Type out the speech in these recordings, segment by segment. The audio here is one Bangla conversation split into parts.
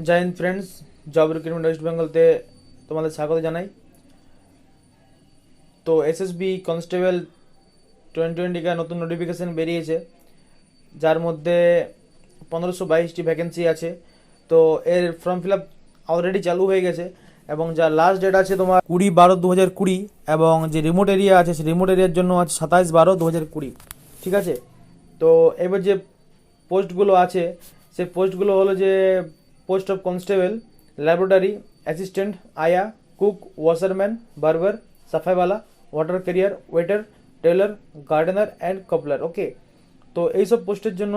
জয় হিন্দ ফ্রেন্ডস, জব রিক্রুটমেন্ট ওয়েস্ট বেঙ্গলতে তোমাদের স্বাগত জানাই। তো এসএসবি কনস্টেবল 2020 का নতুন নোটিফিকেশন বেরিয়েছে, যার মধ্যে 1522টি ভ্যাকেন্সি আছে। তো এর ফর্ম ফিল আপ অলরেডি চালু হয়ে গেছে এবং যা লাস্ট ডেট আছে তোমার 20/12/2020 এবং যে রিমোট এরিয়া আছে সেই রিমোট এরিয়ার জন্য আছে 27/12/2020। ঠিক আছে। তো এবার যে পোস্টগুলো আছে সেই পোস্টগুলো হলো যে post of constable, laboratory assistant, আয়া, কুক, ওয়াশারম্যান, বার্বার, সাফাইওয়ালা, water carrier, waiter, tailor, gardener and cobbler. Okay. তো এইসব পোস্টের জন্য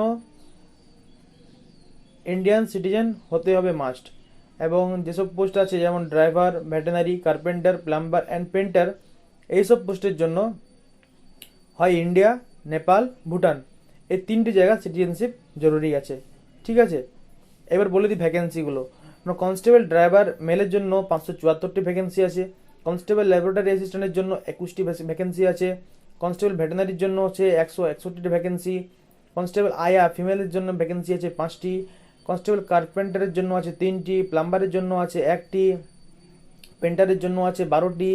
ইন্ডিয়ান সিটিজেন হতে হবে মাস্ট। এবং যেসব পোস্ট আছে যেমন driver, veterinary, carpenter, plumber and painter, এইসব পোস্টের জন্য হয় ইন্ডিয়া, নেপাল, ভুটান, এই তিনটি জায়গা সিটিজেনশিপ জরুরি আছে। ঠিক আছে। এবার বলে দিই ভ্যাকেন্সিগুলো। কনস্টেবল ড্রাইভার মেলের জন্য 574টি ভ্যাকেন্সি আছে। কনস্টেবল ল্যাবরেটরি অ্যাসিস্ট্যান্টের জন্য 21টি ভ্যাকেন্সি আছে। কনস্টেবল ভেটেনারির জন্য হচ্ছে 161টি ভ্যাকেন্সি। কনস্টেবল আয়া ফিমেলের জন্য ভ্যাকেন্সি আছে 5টি। কনস্টেবল কার্পেন্টারের জন্য আছে 3টি, প্লাম্বারের জন্য আছে 1টি, পেন্টারের জন্য আছে 12টি,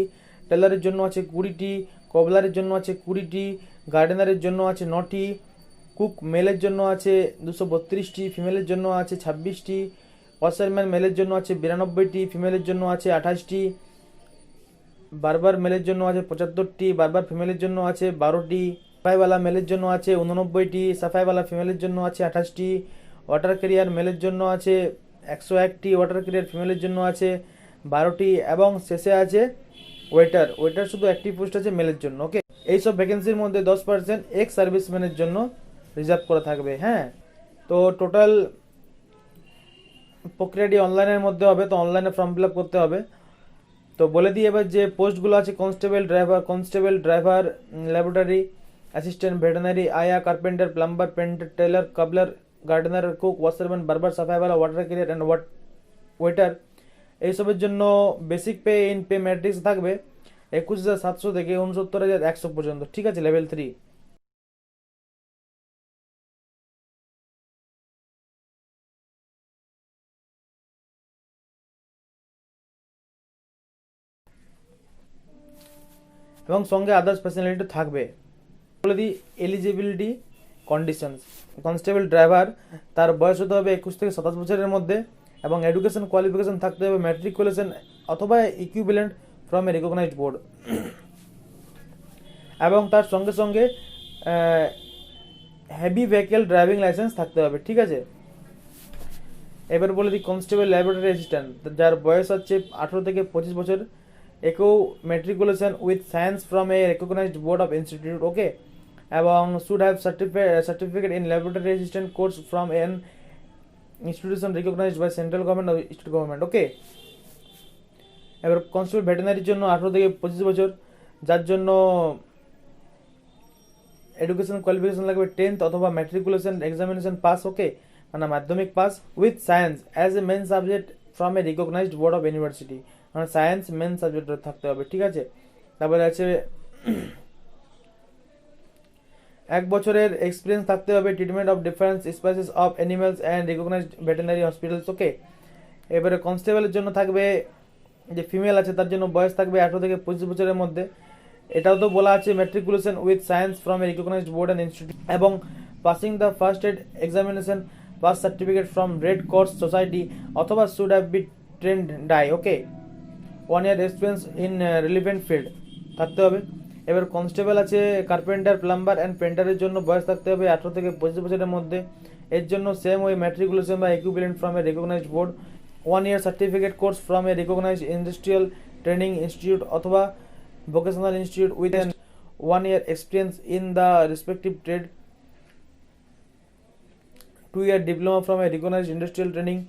টেলারের জন্য আছে 20টি, কবলারের জন্য আছে 20টি, গার্ডেনারের জন্য আছে 9টি, কুক মেলের জন্য আছে 232টি, ফিমেলের জন্য আছে 26টি, ওয়াশারম্যান মেলের জন্য আছে 92টি, ফিমেলের জন্য আছে 28টি, বারবার মেলের জন্য আছে 75টি, বারবার ফিমেলের জন্য আছে 12টি, সাফাইওয়ালা মেলের জন্য আছে 89টি, সাফাইওয়ালা ফিমেলের জন্য আছে 28টি, ওয়াটার ক্যারিয়ার মেলের জন্য আছে 101টি, ওয়াটার ক্যারিয়ার ফিমেলের জন্য আছে 12টি এবং শেষে আছে ওয়েটার শুধু একটি পোস্ট আছে মেলের জন্য। ওকে। এইসব ভ্যাকেন্সির মধ্যে 10% এক্স সার্ভিসম্যানের জন্য রিজার্ভ করা থাকবে। হ্যাঁ। তো টোটাল প্রক্রিয়াটি অনলাইনের মধ্যে হবে, তো অনলাইনে ফর্ম ফিল আপ করতে হবে। তো বলে দিই এবার যে পোস্টগুলো আছে constable driver, laboratory assistant, veterinary, আয়া, carpenter, plumber, painter, tailor, cobbler, gardener, cook, washerman, barber, সাফাইওয়ালা, ওয়াটার ক্যারিয়ার অ্যান্ড ওয়েটার। এইসবের জন্য basic pay in pay matrix থাকবে 21,700 থেকে 69,100 পর্যন্ত। ঠিক আছে, লেভেল 3। এবং সঙ্গে আদার্স ফ্যাসিলিটি থাকবে। বলে দিই এলিজিবিলিটি কন্ডিশনস। কনস্টেবল ড্রাইভার তার বয়স হতে হবে 21 থেকে 27 বছরের মধ্যে এবং এডুকেশন কোয়ালিফিকেশন থাকতে হবে ম্যাট্রিকুলেশন অথবা equivalent from a recognised board এবং তার সঙ্গে সঙ্গে হেভি ভেহিকেল ড্রাইভিং লাইসেন্স থাকতে হবে। ঠিক আছে। এবার বলে দিই কনস্টেবল ল্যাবরেটরি অ্যাসিস্ট্যান্ট, যার বয়স হচ্ছে 18 থেকে 25 বছর, একেও matriculation with science from a recognised board of institute. Okay. এবং should have certificate in laboratory assistant course from an institution recognised by central government ও স্টেট গভর্নমেন্ট। ওকে। এবার কনস্টেবল ভেটেনারির জন্য 18 থেকে 25 বছর, যার জন্য এডুকেশন কোয়ালিফিকেশন লাগবে 10th অথবা ম্যাট্রিকুলেশন এক্সামিনেশন পাস। ওকে, মানে মাধ্যমিক pass with science as a main subject from a recognised board of university, মানে সায়েন্স মেন সাবজেক্ট থাকতে হবে। ঠিক আছে। তারপরে আছে 1 বছরের এক্সপিরিয়েন্স থাকতে হবে treatment of different species of animals and recognised veterinary hospitals. Okay. এবারে কনস্টেবলের জন্য থাকবে, যে ফিমেল আছে তার জন্য বয়স থাকবে 18 থেকে 25 বছরের মধ্যে। এটাও তো বলা আছে matriculation with science from a recognised board and institute এবং passing the first aid examination pass certificate from Red Cross Society অথবা শুড হ্যাভ বি ট্রেন্ড ডাই। Okay. 1 year experience in relevant field থাকতে হবে। এবার কনস্টেবল আছে কার্পেন্টার, প্লাম্বার অ্যান্ড পেন্টারের জন্য বয়স থাকতে হবে 18 থেকে 25 বছরের মধ্যে। এর জন্য সেম ওই ম্যাট্রিকুলেশন বা equivalent from a recognised board, 1 year certificate course from a recognised industrial training institute অথবা vocational institute with an 1 year experience in the respective trade, 2 year diploma from a recognized industrial training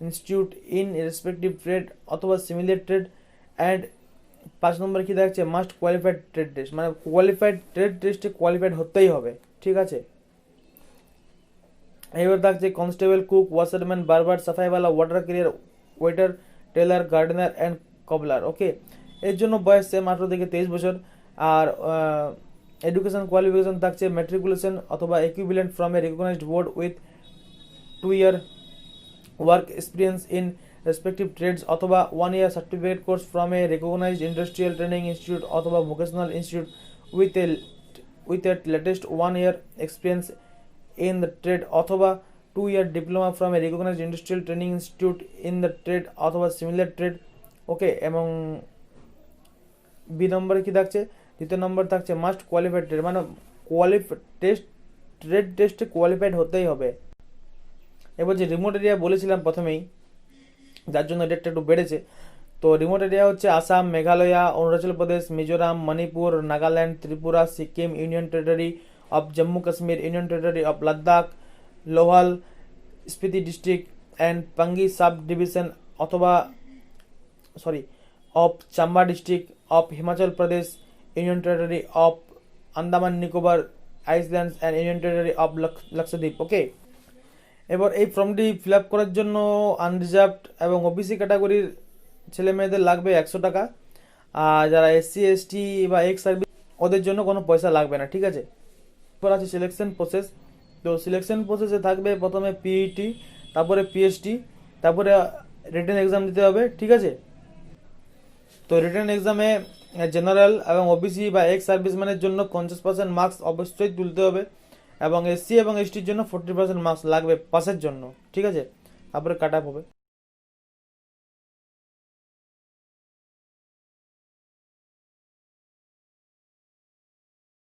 institute in a respective trade অথবা similar trade and 5 নম্বর কি থাকছে মাস্ট কোয়ালিফাইড ট্রেড টেস্ট, মানে কোয়ালিফাইড ট্রেড টেস্টে কোয়ালিফাইড হতেই হবে। ঠিক আছে। এবার থাকছে কনস্টেবল, কুক, ওয়াশারম্যান, বার্বার, সাফাইওয়ালা, water carrier, waiter, tailor, gardener and cobbler. Okay. এর জন্য বয়স সেম 18 থেকে 23 বছর আর এডুকেশন কোয়ালিফিকেশন থাকছে ম্যাট্রিকুলেশন অথবা equivalent from a recognised board with 2 year work experience in respective trades অথবা 1 year certificate course from a recognized industrial training institute অথবা vocational institute with a latest 1 year experience in the trade অথবা 2 year diploma from a recognized industrial training institute in the trade অথবা সিমিলার ট্রেড। ওকে, এবং বি নম্বরে কি থাকছে, দ্বিতীয় নম্বর থাকছে মাস্ট কোয়ালিফাইড ট্রেড, মানে ট্রেড টেস্টে কোয়ালিফাইড হতেই হবে। এবার যে রিমোট এরিয়া বলেছিলাম প্রথমেই, যার জন্য ডেটটা একটু বেড়েছে, তো রিমোট এরিয়া হচ্ছে Assam, Meghalaya, Arunachal Pradesh, Mizoram, Manipur, Nagaland, Tripura, Sikkim, union territory of Jammu Kashmir, union territory of Ladakh, Lahaul Spiti district and Pangi subdivision অথবা of Chamba district of Himachal Pradesh, union territory of Andaman Nicobar islands and union territory of Lakshadweep. Okay, এবার এই ফর্মটি ফিল আপ করার জন্য আনরিজার্ভড এবং ওবিসি ক্যাটাগরির ছেলে মেয়েদের লাগবে 100 টাকা, আর যারা এসসি এসটি বা এক্স সার্ভিস ওদের জন্য কোনো পয়সা লাগবে না, ঠিক আছে। এরপর আছে সিলেকশন প্রসেস। তো সিলেকশন প্রসেসে থাকবে প্রথমে পিইটি, তারপরে পিএইচডি, তারপরে রিটেন এক্সাম দিতে হবে, ঠিক আছে। তো রিটেন এক্সামে জেনারেল এবং ওবিসি বা এক্স সার্ভিসম্যানের জন্য 50% মার্কস অবশ্যই তুলতে হবে, এবং এসসি এবং এসটির জন্য 40% মার্কস লাগবে পাসের জন্য, ঠিক আছে। তারপরে কাট আপ হবে।